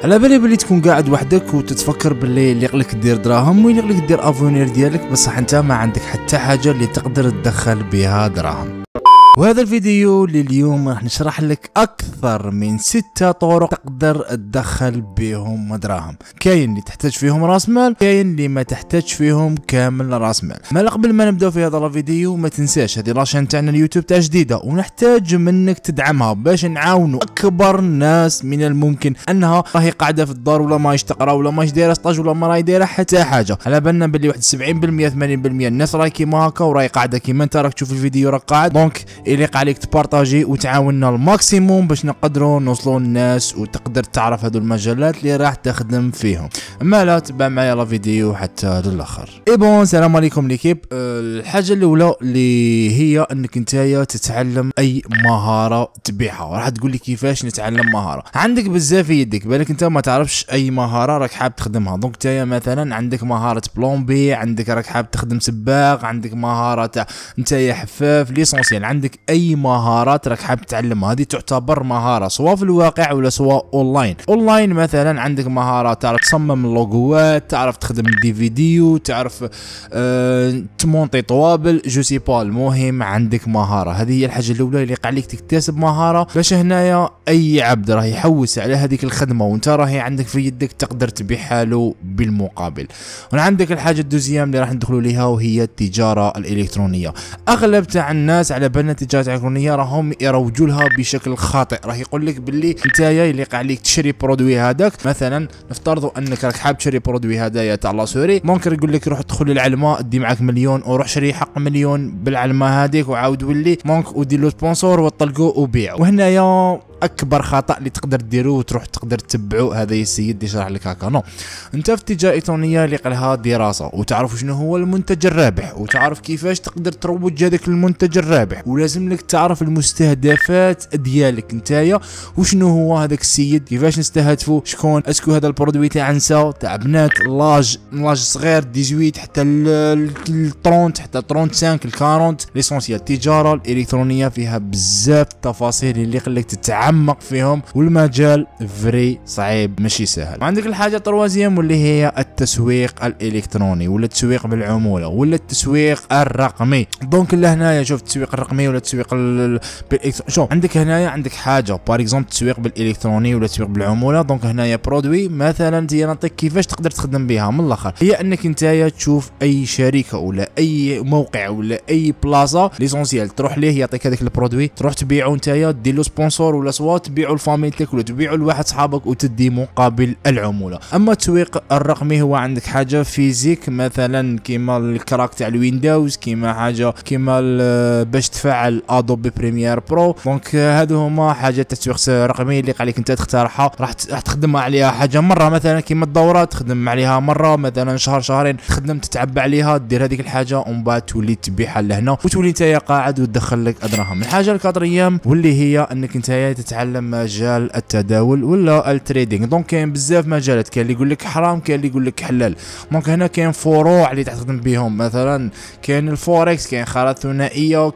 على بالي بلي تكون قاعد وحدك وتتفكر باللي يليق دير دراهم ويليق لك دير افونير ديالك، بصح انت ما عندك حتى حاجه اللي تقدر تدخل بها دراهم. وهذا الفيديو لليوم راح نشرح لك اكثر من 6 طرق تقدر تدخل بهم دراهم. كاين اللي تحتاج فيهم راس مال، كاين اللي ما تحتاج فيهم كامل راس مال. ما قبل ما نبداو في هذا الفيديو ما تنساش هذه لاشين تاعنا اليوتيوب تاع جديده، ونحتاج منك تدعمها باش نعاونوا اكبر ناس من الممكن انها راهي قاعده في الدار ولا ماهيش تقرا ولا ماهيش دايره ستاج ولا ما راهي دايره حتى حاجه. على بالنا باللي واحد 70% 80% الناس راهي كيما هكا وراهي قاعده كيما انت راك تشوف الفيديو راك قاعد. دونك يليق عليك تبارطاجي وتعاوننا الماكسيموم باش نقدروا نوصلوا للناس وتقدر تعرف هذو المجالات اللي راح تخدم فيهم. اما لا تبع معايا الفيديو حتى للاخر. اي بون السلام عليكم ليكيب. الحاجه الاولى اللي هي انك نتايا تتعلم اي مهاره تبيعها. راح تقول لي كيفاش نتعلم مهاره؟ عندك بزاف في يدك، بالك انت ما تعرفش اي مهاره راك حاب تخدمها. دونك نتايا مثلا عندك مهاره بلومبي، عندك راك حاب تخدم سباق، عندك مهاره تاع نتايا حفاف، ليسونسيال عندك اي مهارات راك حاب تتعلمها. هذه تعتبر مهاره سواء في الواقع ولا سواء اونلاين. مثلا عندك مهاره تعرف تصمم اللوغوات، تعرف تخدم الدي في دي، تعرف تمونطي طوابل، جو سي با. المهم عندك مهاره. هذه هي الحاجه الاولى اللي عليك تكتسب مهاره باش هنايا اي عبد راه يحوس على هذيك الخدمه وانت راهي عندك في يدك تقدر تبيعها له بالمقابل. وعندك الحاجه الدوزيام اللي راح ندخلوا ليها وهي التجاره الالكترونيه. اغلب تاع الناس على بالنا التجاره الالكترونيه راهم يروجوا لها بشكل خاطئ. راح يقول لك باللي نتايا يليق عليك تشري برودوي هذاك. مثلا نفترضوا انك راك حاب تشري برودوي هدايا تاع لاسوري، ممكن يقول لك روح ادخل للعلمه دي معك مليون وروح شري حق مليون بالعلمه هذيك وعاود ولي ممكن ودير له سبونسور وطلقوه وبيع. وهنايا اكبر خطا اللي تقدر ديروه وتروح تقدر تتبعوا هذا السيد اللي شرح لك هكا. نو، انت في التجاره الالكترونيه اللي لها دراسه وتعرف شنو هو المنتج الرابح وتعرف كيفاش تقدر تروج هذاك المنتج الرابح، ولازم لك تعرف المستهدفات ديالك نتايا وشنو هو هذاك السيد، كيفاش نستهدفوا، شكون، اسكو هذا البرودوي تاع نساء تاع بنات، لاج صغير 18 حتى ال 30 حتى 35 ال 40. ليسونسيال التجاره الالكترونيه فيها بزاف تفاصيل اللي يخليك تتعمق فيهم، والمجال فري صعيب ماشي سهل. وعندك الحاجه التروازيام واللي هي التسويق الالكتروني ولا التسويق بالعموله ولا التسويق الرقمي. دونك لهنايا شوف التسويق الرقمي ولا التسويق شوف عندك هنايا عندك حاجه بار اكزومبل التسويق بالالكتروني ولا التسويق بالعموله. دونك هنايا برودوي مثلا انت نعطيك كيفاش تقدر تخدم بها من الاخر، هي انك نتايا تشوف اي شركه ولا اي موقع ولا اي بلاصه ليسونسيال تروح ليه يعطيك هذاك البرودوي، تروح تبيعه نتايا دير له سبونسور ولا سواء تبيعوا لفاميلتك ولا تبيعوا لواحد صحابك وتدي مقابل العموله. اما التسويق الرقمي هو عندك حاجه فيزيك مثلا كيما الكراك تاع الويندوز، كيما حاجه كيما باش تفعل ادوبي بريمير برو. دونك هادو هما حاجات التسويق الرقمي اللي عليك انت تختارها. راح تخدم عليها حاجه مره مثلا كيما الدورات، تخدم عليها مره مثلا شهر شهرين، تخدم تتعبى عليها دير هذيك الحاجه ومن بعد تولي تبيعها لهنا وتولي انت قاعد وتدخل لك دراهم. الحاجه الكادريام واللي هي انك انت تتعلم مجال التداول ولا التريدينغ. دونك كاين بزاف مجالات، كاين اللي يقول لك حرام كاين اللي يقول لك حلال. دونك هنا كاين فروع اللي تخدم بهم، مثلا كاين الفوركس، كاين خرائط ثنائيه،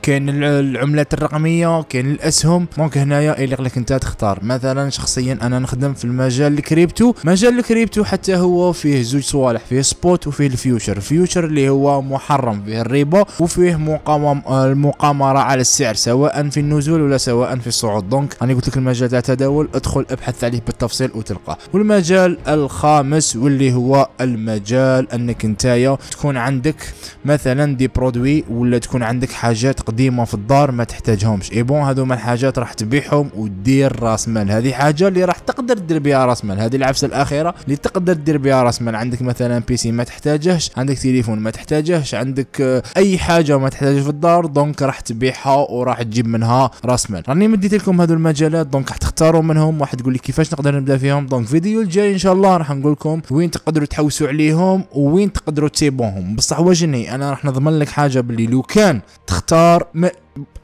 كاين العملات الرقميه، كاين الاسهم. دونك هنايا يليق لك انت تختار. مثلا شخصيا انا نخدم في المجال الكريبتو. مجال الكريبتو حتى هو فيه زوج صوالح، فيه سبوت وفيه الفيوتشر اللي هو محرم، فيه الربا وفيه المقامره على السعر سواء في النزول ولا سواء في الصعود. دونك انا قلت لك المجال تاع التداول ادخل ابحث عليه بالتفصيل وتلقاه. والمجال الخامس واللي هو المجال انك نتايا تكون عندك مثلا دي برودوي ولا تكون عندك حاجات قديمه في الدار ما تحتاجهمش. اي بون هذوما الحاجات راح تبيعهم وتدير راس مال. هذه حاجه اللي راح تقدر دير بها راس مال. هذه العفسه الاخيره اللي تقدر دير بها راس مال. عندك مثلا بي سي ما تحتاجهش، عندك تليفون ما تحتاجهش، عندك اي حاجه ما تحتاجها في الدار، دونك راح تبيعها وراح تجيب منها راس مال. راني مديت لكم هذو المجالات، دونك راح تختاروا منهم واحد تقول لي كيفاش نقدر نبدا فيهم. دونك فيديو الجاي ان شاء الله راح نقول لكم وين تقدروا تحوسوا عليهم وين تقدروا تسيبوهم. بصح واجني انا راح نضمن لك حاجه باللي لو كان تختار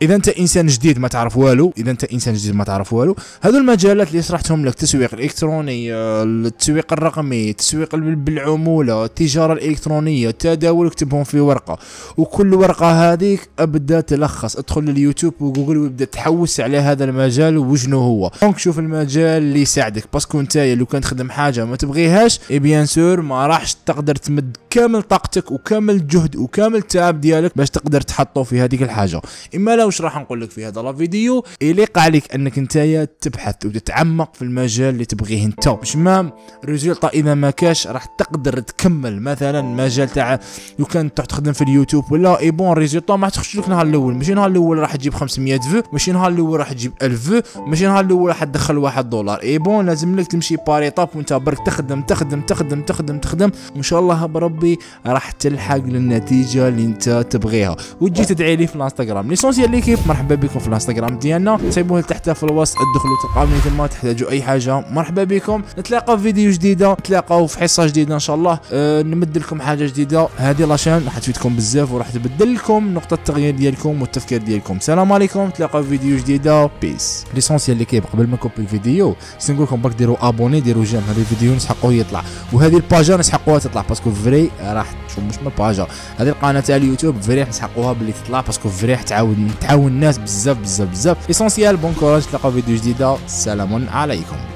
اذا انت انسان جديد ما تعرف والو، هذو المجالات اللي شرحتهم لك، التسويق الالكتروني، التسويق الرقمي، التسويق بالعموله، التجاره الالكترونيه، التداول، اكتبهم في ورقه، وكل ورقه هذيك ابدا تلخص، ادخل لليوتيوب وجوجل وابدا تحوس على هذا المجال وشنو هو. دونك شوف المجال اللي يساعدك، باسكو انت لو كان تخدم حاجه ما تبغيهاش بيان سور ما راحش تقدر تمد كامل طاقتك وكامل الجهد وكامل التعب ديالك باش تقدر تحطه في هذيك الحاجه. اما لا واش راح نقول لك في هذا الفيديو، يليق عليك انك انت تبحث وتتعمق في المجال اللي تبغيه انت، باش ما ريزولطا اذا ما كاش راح تقدر تكمل. مثلا مجال تاع لو كان تروح تخدم في اليوتيوب ولا اي بون ريزولطا ما تخرجش لك نهار الاول، ماشي نهار الاول راح تجيب 500 فو، ماشي نهار الاول راح تجيب 1000 فو، ماشي نهار الاول راح تدخل $1. اي بون لازم لك تمشي باري طاب وانت برك تخدم تخدم تخدم تخدم تخدم، وان شاء الله بربي راح تلحق للنتيجه اللي انت تبغيها، وتجي تدعي لي في الانستغرام. ليسونسيال ليكيب مرحبا بكم في الانستغرام ديالنا، سيبوه تحت في الوصف، ادخلوا تلقاوني تما، تحتاجوا اي حاجه مرحبا بكم. نتلاقاو في فيديو جديده، نتلاقاو في حصه جديده ان شاء الله. نمد لكم حاجه جديده، هذه لاشين راح تفيدكم بزاف وراح تبدل لكم نقطه التغيير ديالكم والتفكير ديالكم. السلام عليكم، نتلاقاو في فيديو جديده، بيس. ليسونسيال ليكيب قبل ما نكوبي الفيديو نقول لكم برك ديروا ابوني، ديروا جيم، هذا الفيديو نسحقوه يطلع، وهذه الباجا نسحقوها تطلع باسكو فري راح تشوف، مش من الباجا، هذه القناه تاع اليوتيوب فري نسحقوها باللي تطلع باسكو فري تعاون الناس بزاف بزاف بزاف. ليسونسيال بون كوراج، نتلاقاو فيديو جديده، سلام عليكم.